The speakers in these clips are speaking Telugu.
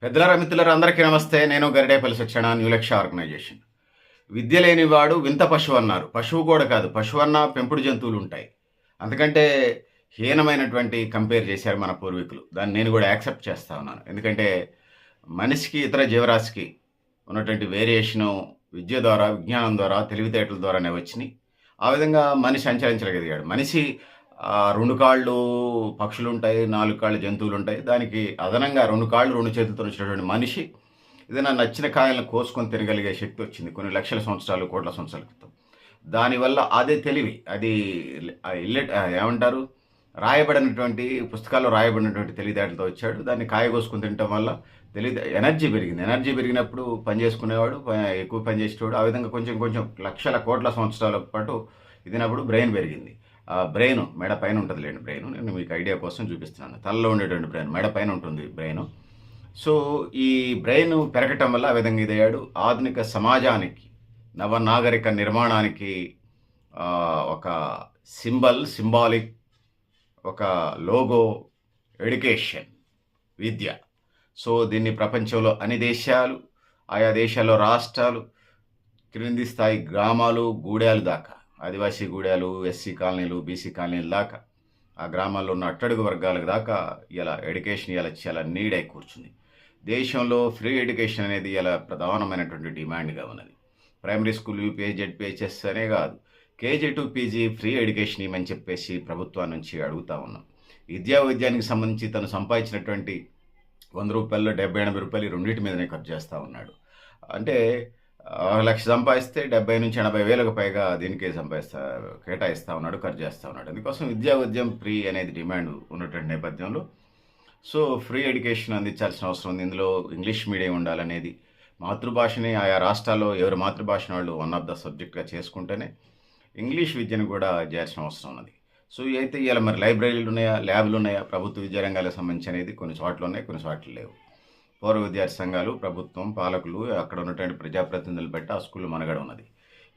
పెద్దలారా మిత్రులారా అందరికీ నమస్తే. నేను గరిడేపల్లి సత్యనారాయణ, న్యూ లక్ష్య ఆర్గనైజేషన్. విద్య లేనివాడు వింత పశువు అన్నారు. పశువు కూడా కాదు, పశువన్నా పెంపుడు జంతువులు ఉంటాయి. అంతకంటే హీనమైనటువంటి కంపేర్ చేశారు మన పూర్వీకులు. దాన్ని నేను కూడా యాక్సెప్ట్ చేస్తా ఉన్నాను. ఎందుకంటే మనిషికి ఇతర జీవరాశికి ఉన్నటువంటి వేరియేషను విద్య ద్వారా, విజ్ఞానం ద్వారా, తెలివితేటల ద్వారానే వచ్చినాయి. ఆ విధంగా మనిషి అంచెలంచెలుగా మనిషి 2 కాళ్ళు పక్షులుంటాయి, 4 కాళ్ళు జంతువులుంటాయి. దానికి అదనంగా 2 కాళ్ళు 2 చేతులతో వచ్చినటువంటి మనిషి ఏదైనా నచ్చిన కాయలను కోసుకొని తినగలిగే శక్తి వచ్చింది కొన్ని లక్షల సంవత్సరాలు, కోట్ల సంవత్సరాల క్రితం. దానివల్ల అదే తెలివి, అది ఏమంటారు, రాయబడినటువంటి పుస్తకాల్లో రాయబడినటువంటి తెలివితేటలతో వచ్చాడు. దాన్ని కాయ కోసుకొని తినటం వల్ల ఎనర్జీ పెరిగింది. ఎనర్జీ పెరిగినప్పుడు పని చేసుకునేవాడు, ఎక్కువ పని చేసేవాడు. ఆ విధంగా కొంచెం కొంచెం లక్షల కోట్ల సంవత్సరాల పాటు ఇదినప్పుడు బ్రెయిన్ పెరిగింది. బ్రెయిన్ మెడ పైన ఉంటుందిలేండి. బ్రెయిన్ నేను మీకు ఐడియా కోసం చూపిస్తున్నాను. తలలో ఉండేటువంటి బ్రెయిన్ మెడ పైన ఉంటుంది బ్రెయిన్. సో ఈ బ్రెయిన్ పెరగటం వల్ల ఆ విధంగా ఇదయ్యాడు. ఆధునిక సమాజానికి, నవనాగరిక నిర్మాణానికి ఒక సింబాలిక్, ఒక లోగో ఎడ్యుకేషన్, విద్య. సో దీన్ని ప్రపంచంలో అన్ని దేశాలు, ఆయా దేశాల్లో రాష్ట్రాలు, క్రింది స్థాయి గ్రామాలు, గూడాలు దాకా, ఆదివాసీ గూడాలు, ఎస్సీ కాలనీలు, బీసీ కాలనీలు దాకా, ఆ గ్రామాల్లో ఉన్న అట్టడుగు వర్గాలకు దాకా ఇలా ఎడ్యుకేషన్ ఇలా చాలా నీడ్ అయి కూర్చుంది. దేశంలో ఫ్రీ ఎడ్యుకేషన్ అనేది ఇలా ప్రధానమైనటువంటి డిమాండ్గా ఉన్నది. ప్రైమరీ స్కూల్, యూపీఎస్, జెడ్పీహెచ్ఎస్ అనే కాదు, KG to PG free education ఇవ్వమని చెప్పేసి ప్రభుత్వం నుంచి అడుగుతా ఉన్నాం. విద్యానికి సంబంధించి తను సంపాదించినటువంటి 100 రూపాయలు, 70-80 రూపాయలు రెండింటి మీదనే ఖర్చు చేస్తూ ఉన్నాడు. అంటే 1,00,000 సంపాదిస్తే 70 నుంచి 80 వేలకు పైగా దీనికే కేటాయిస్తూ ఉన్నాడు, ఖర్చు చేస్తూ ఉన్నాడు. అందుకోసం విద్యం ఫ్రీ అనేది డిమాండ్ ఉన్నటువంటి నేపథ్యంలో సో ఫ్రీ ఎడ్యుకేషన్ అందించాల్సిన అవసరం ఉంది. ఇందులో ఇంగ్లీష్ మీడియం ఉండాలనేది, మాతృభాషని ఆయా రాష్ట్రాల్లో ఎవరి మాతృభాషను వాళ్ళు వన్ ఆఫ్ ద సబ్జెక్ట్గా చేసుకుంటేనే ఇంగ్లీష్ విద్యను కూడా చేయాల్సిన అవసరం ఉన్నది. సో అయితే ఇవాళ మరి లైబ్రరీలు ఉన్నాయా, ల్యాబ్లు ఉన్నాయా, ప్రభుత్వ విద్యారంగాలకు సంబంధించి అనేది కొన్ని చోట్ల ఉన్నాయి, కొన్ని చోట్ల లేవు. పౌర విద్యార్థి సంఘాలు, ప్రభుత్వం, పాలకులు, అక్కడ ఉన్నటువంటి ప్రజాప్రతినిధులు బట్టి ఆ స్కూల్లో మనగడ ఉన్నది.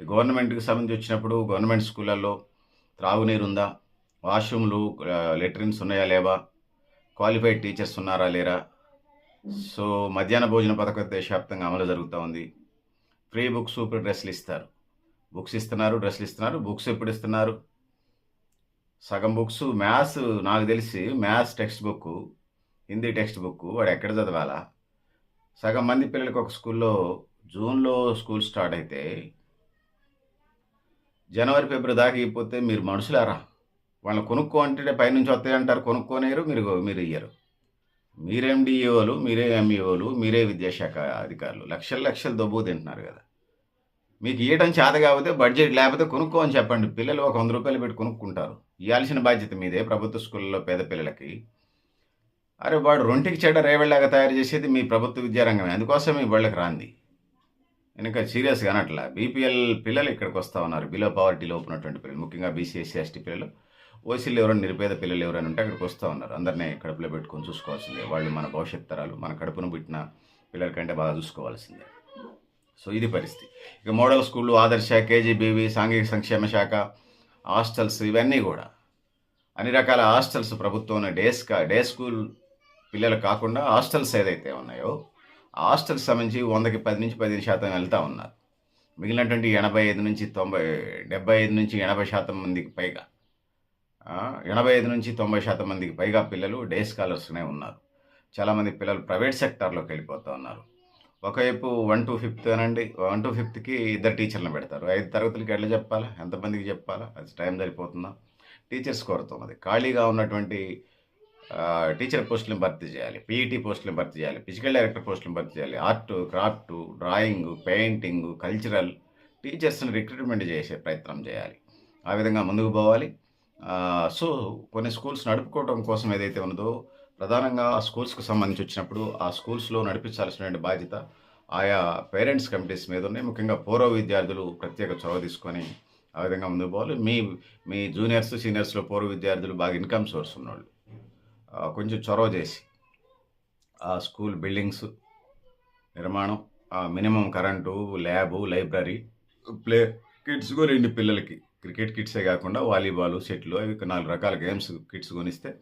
గవర్నమెంట్కి సంబంధించి వచ్చినప్పుడు గవర్నమెంట్ స్కూళ్ళల్లో త్రాగునీరు ఉందా, వాష్రూమ్లు, లెట్రిన్స్ ఉన్నాయా లేవా, క్వాలిఫైడ్ టీచర్స్ ఉన్నారా లేరా. సో మధ్యాహ్న భోజన పథకం దేశవ్యాప్తంగా అమలు జరుగుతూ ఉంది. ఫ్రీ బుక్స్, ఫ్రీ డ్రెస్సులు ఇస్తారు. బుక్స్ ఇస్తున్నారు, డ్రెస్సులు ఇస్తున్నారు. బుక్స్ ఎప్పుడు ఇస్తున్నారు? సగం బుక్స్ మ్యాథ్స్, నాకు తెలిసి maths text book, Hindi text book వాడు ఎక్కడ చదవాలా? సగం మంది పిల్లలకి ఒక స్కూల్లో జూన్లో స్కూల్ స్టార్ట్ అయితే జనవరి, ఫిబ్రవరి దాకా అయిపోతే మీరు మనుషులారా? వాళ్ళని కొనుక్కో అంటే పైనుంచి వస్తాయంటారు, కొనుక్కోనేరు, మీరు ఇయ్యరు. మీరేం డిఈఓలు, మీరే ఎంఈఓలు, మీరే విద్యాశాఖ అధికారులు లక్షలు దొబ్బు తింటున్నారు కదా. మీకు ఇవ్వడం చేత కాకపోతే, బడ్జెట్ లేకపోతే కొనుక్కో అని చెప్పండి. పిల్లలు ఒక 100 రూపాయలు పెట్టి కొనుక్కుంటారు. ఇవ్వాల్సిన బాధ్యత మీదే. ప్రభుత్వ స్కూళ్ళలో పేద పిల్లలకి అరే వాడు రొంటికి చెడ్డ రేవళ్ళలాగా తయారు చేసేది మీ ప్రభుత్వ విద్యారంగమే. అందుకోసం మీ వాళ్ళకి రాంది. ఇంకా సీరియస్గా అనట్లా. బీపీఎల్ పిల్లలు ఇక్కడికి వస్తూ ఉన్నారు, బిలో పవర్టీలో ఉన్నటువంటి పిల్లలు, ముఖ్యంగా బీసీ, ఎస్సీ, ఎస్టీ పిల్లలు, ఓసీలు ఎవరైనా నిరుపేద పిల్లలు ఎవరైనా ఉంటే అక్కడికి వస్తూ ఉన్నారు. అందరినీ కడుపులో పెట్టుకొని చూసుకోవాల్సిందే. వాళ్ళు మన భవిష్యత్ తరాలు, మన కడుపును పుట్టిన పిల్లల కంటే బాగా చూసుకోవాల్సిందే. సో ఇది పరిస్థితి. ఇక మోడల్ స్కూళ్ళు, ఆదర్శ, కేజీబీవీ, సాంఘిక సంక్షేమ శాఖ, హాస్టల్స్, ఇవన్నీ కూడా అన్ని రకాల హాస్టల్స్ ప్రభుత్వం డే స్కూల్ పిల్లలు కాకుండా హాస్టల్స్ ఏదైతే ఉన్నాయో ఆ హాస్టల్స్ సంబంధించి 100కి 10 నుంచి 15% వెళ్తూ ఉన్నారు. మిగిలినటువంటి 85 నుంచి 90, 75 నుంచి 80% మందికి పైగా, 85 నుంచి 90% మందికి పైగా పిల్లలు డే స్కాలర్స్నే ఉన్నారు. చాలామంది పిల్లలు ప్రైవేట్ సెక్టార్లోకి వెళ్ళిపోతూ ఉన్నారు. ఒకవైపు 1 to 5th అనండి, 1 to 5thకి 2 టీచర్లను పెడతారు. 5 తరగతులకి ఎట్లా చెప్పాలా, ఎంతమందికి చెప్పాలా, అది టైం సరిపోతుందా? టీచర్స్ కొరత ఉన్నది. ఖాళీగా ఉన్నటువంటి టీచర్ పోస్టులను భర్తీ చేయాలి, పీఈటీ పోస్టులను భర్తీ చేయాలి, ఫిజికల్ డైరెక్టర్ పోస్టులను భర్తీ చేయాలి, art, craft, drawing, painting, cultural టీచర్స్ని రిక్రూట్మెంట్ చేసే ప్రయత్నం చేయాలి. ఆ విధంగా ముందుకు పోవాలి. సో కొన్ని స్కూల్స్ నడుపుకోవడం కోసం ఏదైతే ఉన్నదో ప్రధానంగా ఆ స్కూల్స్కి సంబంధించి వచ్చినప్పుడు ఆ స్కూల్స్లో నడిపించాల్సిన బాధ్యత ఆయా పేరెంట్స్ కమిటీస్ మీద ఉన్నాయి. ముఖ్యంగా పూర్వ విద్యార్థులు ప్రత్యేక చొరవ తీసుకొని ఆ విధంగా ముందుకు పోవాలి. మీ జూనియర్స్, సీనియర్స్లో పూర్వ విద్యార్థులు బాగా ఇన్కమ్ సోర్స్ ఉన్నవాళ్ళు కొంచెం చొరవ చేసి ఆ స్కూల్ బిల్డింగ్స్ నిర్మాణం, minimum current, lab, library, play kits కొని పిల్లలకి క్రికెట్ కిట్సే కాకుండా వాలీబాల్, షటిల్, అవి 4 రకాల గేమ్స్ కిట్స్ కొనిస్తే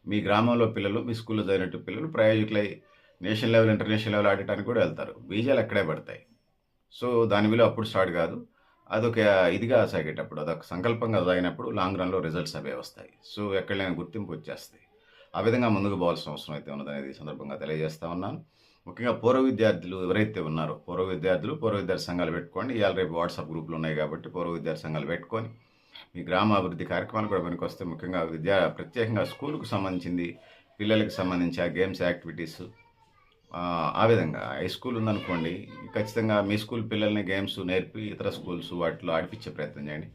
మీ గ్రామంలో పిల్లలు, మీ స్కూల్లో చదివినట్టు పిల్లలు ప్రయోజకులై నేషనల్ లెవెల్, ఇంటర్నేషనల్ లెవెల్ ఆడటానికి కూడా వెళ్తారు. బీజాలు అక్కడే పడతాయి. సో, దాని విలువ అప్పుడు స్టార్ట్ కాదు. అదొక ఇదిగా సాగేటప్పుడు, అదొక సంకల్పంగా సాగినప్పుడు లాంగ్ రన్‌లో రిజల్ట్స్ అవే వస్తాయి. సో, ఎక్కడ లేని గుర్తింపు వచ్చేస్తాయి. ఆ విధంగా ముందుకు పోవాల్సిన అవసరం అయితే ఉన్నదనేది ఈ సందర్భంగా తెలియజేస్తా ఉన్నాను. ముఖ్యంగా పూర్వ విద్యార్థులు ఎవరైతే ఉన్నారో, పూర్వ విద్యార్థి సంఘాలు పెట్టుకోండి. ఇయాల రేపు వాట్సాప్ గ్రూపులు ఉన్నాయి కాబట్టి పూర్వ విద్యార్థి సంఘాలు పెట్టుకొని, మీ గ్రామ అభివృద్ధి కార్యక్రమాలు కూడా పనికొస్తాయి. ముఖ్యంగా ప్రత్యేకంగా స్కూలుకు సంబంధించింది, పిల్లలకి సంబంధించి ఆ గేమ్స్ యాక్టివిటీస్ ఆ విధంగా హై స్కూల్ ఉందనుకోండి, ఖచ్చితంగా మీ స్కూల్ పిల్లల్ని గేమ్స్ నేర్పి ఇతర స్కూల్స్ వాటిలో ఆడిపించే ప్రయత్నం చేయండి.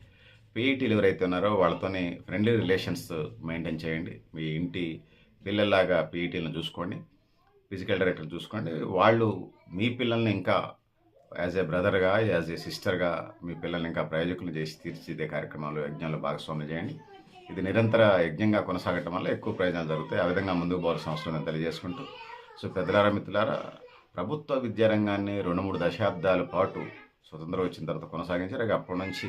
పీఈటీలు ఎవరైతే ఉన్నారో వాళ్ళతోని ఫ్రెండ్లీ రిలేషన్స్ మెయింటైన్ చేయండి. మీ ఇంటి పిల్లల్లాగా పీఈటీలను చూసుకోండి. ఫిజికల్ డైరెక్టర్లు చూసుకోండి. వాళ్ళు మీ పిల్లల్ని ఇంకా యాజ్ ఏ బ్రదర్‌గా, యాజ్ ఏ సిస్టర్‌గా మీ పిల్లల్ని ఇంకా ప్రయోజకులను చేసి తీర్చిదిద్దే కార్యక్రమాలు, యజ్ఞంలో భాగస్వాములు చేయండి. ఇది నిరంతర యజ్ఞంగా కొనసాగటం వల్ల ఎక్కువ ప్రయోజనాలు జరుగుతాయి. ఆ విధంగా ముందుకు పోవాల్సిన అవసరం ఉందని తెలియజేసుకుంటూ, సో పెద్దలారా, మిత్రులారా, ప్రభుత్వ విద్యారంగాన్ని 2, 3 దశాబ్దాల పాటు స్వతంత్రం వచ్చిన తర్వాత కొనసాగించారు. అప్పటి నుంచి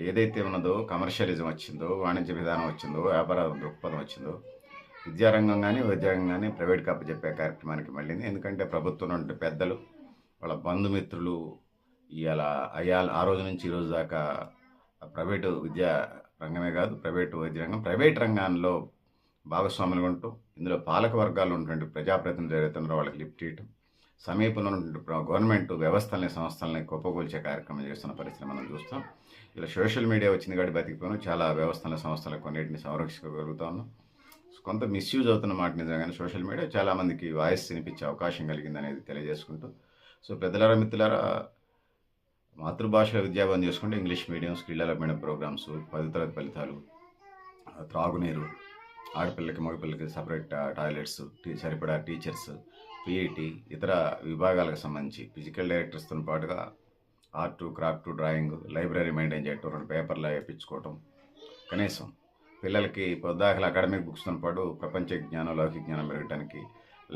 ఏదైతే ఉన్నదో కమర్షియలిజం వచ్చిందో, వాణిజ్య విధానం వచ్చిందో, వ్యాపార దృక్పథం వచ్చిందో, విద్యారంగం కానీ ఉద్యోగం కానీ ప్రైవేట్‌కి అప్పచెప్పే కార్యక్రమానికి మళ్ళీంది. ఎందుకంటే ప్రభుత్వం నుండి పెద్దలు, వాళ్ళ బంధుమిత్రులు ఆ రోజు నుంచి ఈ రోజు దాకా ప్రైవేటు విద్యా రంగమే కాదు, ప్రైవేటు వైద్య రంగం, ప్రైవేట్ రంగాల్లో భాగస్వాములు ఉంటూ ఇందులో పాలక వర్గాల్లో ఉన్నటువంటి ప్రజాప్రతినిధులు ఎవరైతున్నారో వాళ్ళకి లిఫ్ట్ ఇవ్వటం, సమీపంలో ఉన్నటువంటి గవర్నమెంట్ వ్యవస్థల్ని, సంస్థల్ని కుప్పకూల్చే కార్యక్రమం చేస్తున్న పరిస్థితిని మనం చూస్తాం. ఇలా సోషల్ మీడియా వచ్చింది కాబట్టి బతికిపోయాను. చాలా వ్యవస్థల, సంస్థల కొన్నిటిని సంరక్షించగలుగుతా ఉన్నాం. కొంత మిస్యూజ్ అవుతున్న మాట నిజంగానే సోషల్ మీడియా చాలామందికి వాయిస్ వినిపించే అవకాశం కలిగింది అనేది తెలియజేసుకుంటూ, సో పెద్దలారా, మిత్రులారా, మాతృభాషలో విద్యాభ్యాసం చేసుకుంటే English medium, skill development programs, 10వ తరగతి ఫలితాలు, త్రాగునీరు, ఆడపిల్లకి మగపిల్లకి సపరేట్ టాయిలెట్స్, సరిపడా టీచర్స్, పీఈటీ, ఇతర విభాగాలకు సంబంధించి ఫిజికల్ డైరెక్టర్స్తో పాటుగా art, craft, drawing, library maintain చేయటం, 2 పేపర్లు వేయించుకోవటం, కనీసం పిల్లలకి పొద్దాకల అకాడమిక్ బుక్స్తో పాటు ప్రపంచ జ్ఞానం, లౌకిక జ్ఞానం పెరగడానికి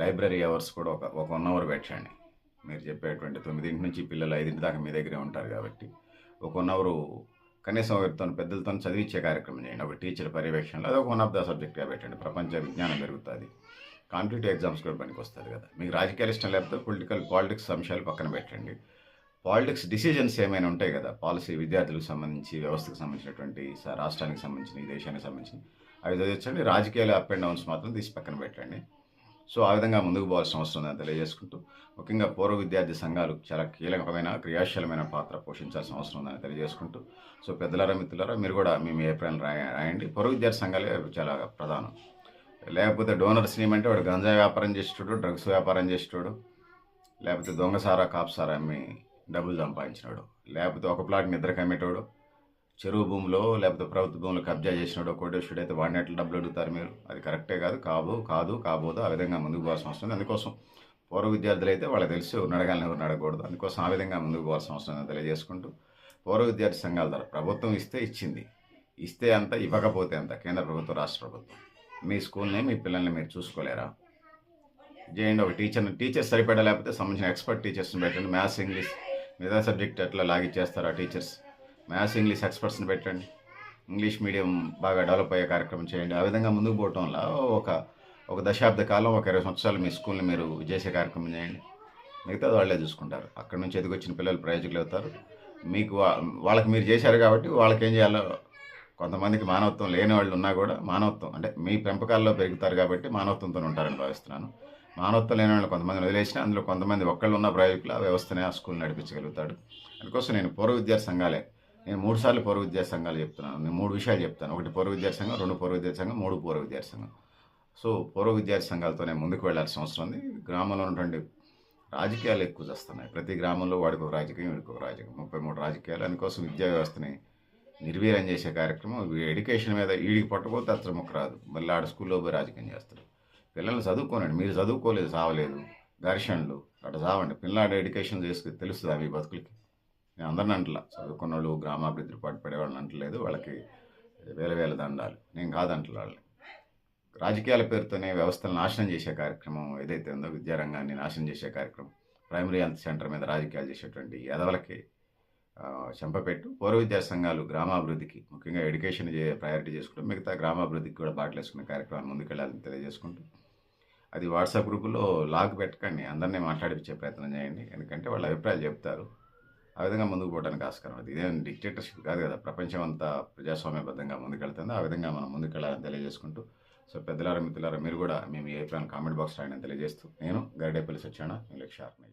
లైబ్రరీ అవర్స్ కూడా ఒక 1 అవర్ పెట్టండి. మీరు చెప్పేటువంటి 9 నుంచి పిల్లలు 5 దాకా మీ దగ్గరే ఉంటారు కాబట్టి ఒక 1 అవరు కనీసం ఒకరితో పెద్దలతో చదివించే కార్యక్రమం చేయండి. ఒక టీచర్ పర్యవేక్షణలో అదొక 1 ఆఫ్ ద సబ్జెక్ట్గా పెట్టండి. ప్రపంచ విజ్ఞానం పెరుగుతుంది, కాంపిటేటివ్ ఎగ్జామ్స్ కూడా పనికి వస్తుంది కదా. మీకు రాజకీయాలు ఇష్టం లేకపోతే పాలిటిక్స్ అంశాలు పక్కన పెట్టండి. పాలిటిక్స్ డిసిజన్స్ ఏమైనా ఉంటాయి కదా, పాలసీ, విద్యార్థులకు సంబంధించి, వ్యవస్థకు సంబంధించినటువంటి, రాష్ట్రానికి సంబంధించిన, ఈ దేశానికి సంబంధించి అవి చదివించండి. రాజకీయాలు అప్ అండ్ డౌన్స్ మాత్రం తీసి పక్కన పెట్టండి. సో ఆ విధంగా ముందుకు పోవాల్సిన అవసరం ఉందని తెలియజేసుకుంటూ, ముఖ్యంగా పూర్వ విద్యార్థి సంఘాలు చాలా కీలకమైన, క్రియాశీలమైన పాత్ర పోషించాల్సిన అవసరం ఉందని తెలియజేసుకుంటూ, సో పెద్దలారా, మిత్రులారా, మీరు కూడా మీ అభిప్రాయాలు రాయండి. పూర్వ విద్యార్థి సంఘాలే చాలా ప్రధానం. లేకపోతే డోనర్స్ ఏమంటే వాడు గంజాయి వ్యాపారం చేసేటోడు, డ్రగ్స్ వ్యాపారం చేసేటోడు, లేకపోతే దొంగసారా, కాపుసారా అమ్మి డబ్బులు సంపాదించినాడు, లేకపోతే ఒక ప్లాట్ నిద్రకు అమ్మేటోడు, చెరువు భూమిలో లేకపోతే ప్రభుత్వ భూములు కబ్జా చేసినాడు కోటేశ్వరుడు అయితే వాడిని ఎట్లా డబ్బులు అడుగుతారు మీరు? అది కరెక్టే కాదు, కాబోదు. ఆ విధంగా ముందుకు పోవాల్సిన అవసరం ఉంది. అందుకోసం పూర్వ విద్యార్థులు అయితే వాళ్ళకి తెలిసి ఎవరు అడగాలని, ఎవరిని అడగకూడదు. అందుకోసం ఆ విధంగా ముందుకు పోవాల్సిన అవసరం ఉందని తెలియజేసుకుంటూ, పూర్వ విద్యార్థి సంఘాల ద్వారా ప్రభుత్వం ఇచ్చింది, ఇస్తే అంత, ఇవ్వకపోతే అంత, కేంద్ర ప్రభుత్వం, రాష్ట్ర ప్రభుత్వం. మీ స్కూల్ని, మీ పిల్లల్ని మీరు చూసుకోలేరా? చేయండి. ఒక టీచర్ సరిపడా లేకపోతే సంబంధించిన ఎక్స్పర్ట్ టీచర్స్ని పెట్టండి. మ్యాథ్స్, ఇంగ్లీష్, మిగతా సబ్జెక్ట్ ఎట్లా లాగిచ్చేస్తారు ఆ టీచర్స్, మ్యాథ్స్, ఇంగ్లీష్ ఎక్స్పర్ట్స్ని పెట్టండి. ఇంగ్లీష్ మీడియం బాగా డెవలప్ అయ్యే కార్యక్రమం చేయండి. ఆ విధంగా ముందుకు పోవటం వల్ల ఒక దశాబ్ద కాలం, ఒక 20 సంవత్సరాలు మీ స్కూల్ని మీరు చేసే కార్యక్రమం చేయండి. మిగతాది వాళ్ళే చూసుకుంటారు. అక్కడ నుంచి ఎదిగొచ్చిన పిల్లలు ప్రయోజకులు అవుతారు. మీకు వాళ్ళకి మీరు చేశారు కాబట్టి వాళ్ళకి ఏం చేయాలో, కొంతమందికి మానవత్వం లేని వాళ్ళు ఉన్నా కూడా, మానవత్వం అంటే మీ పెంపకాల్లో పెరుగుతారు కాబట్టి మానవత్వంతో ఉంటారని భావిస్తున్నాను. మానవత్వం లేని వాళ్ళు కొంతమంది వదిలేసిన, అందులో కొంతమంది ఒక్కళ్ళు ఉన్న ప్రయోజకులు ఆ వ్యవస్థనే, ఆ స్కూల్ నడిపించగలుగుతాడు. అందుకోసం నేను పూర్వ విద్యార్థి సంఘాలే, నేను 3 సార్లు పూర్వ విద్యార్థి సంఘాలు చెప్తున్నాను. నేను 3 విషయాలు చెప్తాను. 1 పూర్వ విద్యార్థి సంఘం, 2 పూర్వ విద్యార్థి సంఘం, 3 పూర్వ విద్యార్థి సంఘం. సో పూర్వ విద్యార్థి సంఘాలతోనే ముందుకు వెళ్లాల్సిన అవసరం ఉంది. గ్రామంలో ఉన్నటువంటి రాజకీయాలు ఎక్కువ చేస్తున్నాయి. ప్రతి గ్రామంలో వాడికి ఒక రాజకీయం, వీడికి ఒక రాజకీయం, 33 రాజకీయాలు. అందుకోసం విద్యా వ్యవస్థని నిర్వీర్యం చేసే కార్యక్రమం. ఎడ్యుకేషన్ మీద ఈడికి పట్టుకోతే అసలు ముక్క రాదు, మళ్ళీ ఆడ స్కూల్లో పోయి రాజకీయం చేస్తారు. పిల్లల్ని చదువుకోనండి. మీరు చదువుకోలేదు, సావలేదు, ఘర్షణలు అట్లా సావండి. పిల్లాడు ఎడ్యుకేషన్ చేసుకుని తెలుస్తుందా మీ బతుకులకి? నేను అందరిని అంటలా, చదువుకున్న వాళ్ళు, గ్రామాభివృద్ధి పాటుపడేవాళ్ళని అంటలేదు, వాళ్ళకి వేల దండాలు, నేను కాదంటలా. వాళ్ళని రాజకీయాల పేరుతోనే వ్యవస్థలను నాశనం చేసే కార్యక్రమం ఏదైతే ఉందో, విద్యారంగాన్ని నాశనం చేసే కార్యక్రమం, ప్రైమరీ హెల్త్ సెంటర్ మీద రాజకీయాలు చేసేటువంటి ఎదవలకి చెంపపెట్టు. పూర్వ విద్యార్థి సంఘాలు గ్రామాభివృద్ధికి, ముఖ్యంగా ఎడ్యుకేషన్ ప్రయారిటీ చేసుకుంటూ మిగతా గ్రామాభివృద్ధికి కూడా బాటలేసుకునే కార్యక్రమాన్ని ముందుకెళ్లాలని తెలియజేసుకుంటూ, అది వాట్సాప్ గ్రూపులో లాగ్ పెట్టకండి, అందరినీ మాట్లాడిపించే ప్రయత్నం చేయండి. ఎందుకంటే వాళ్ళ అభిప్రాయాలు చెప్తారు. ఆ విధంగా ముందుకు పోవడానికి ఆస్కారం. అది ఇదేం డిక్టేటర్షిప్ కాదు కదా, ప్రపంచం అంతా ప్రజాస్వామ్యబద్ధంగా ముందుకెళ్తుంది. ఆ విధంగా మనం ముందుకెళ్ళాలని తెలియజేసుకుంటూ, సో పెద్దలారా మిత్రులారా మీరు కూడా మీ అభిప్రాయం కామెంట్ బాక్స్ రాయని తెలియజేస్తూ, నేను గరిడేపల్లి సత్యనారాయణ, న్యూలక్ష్య ఆర్గనైజేషన్.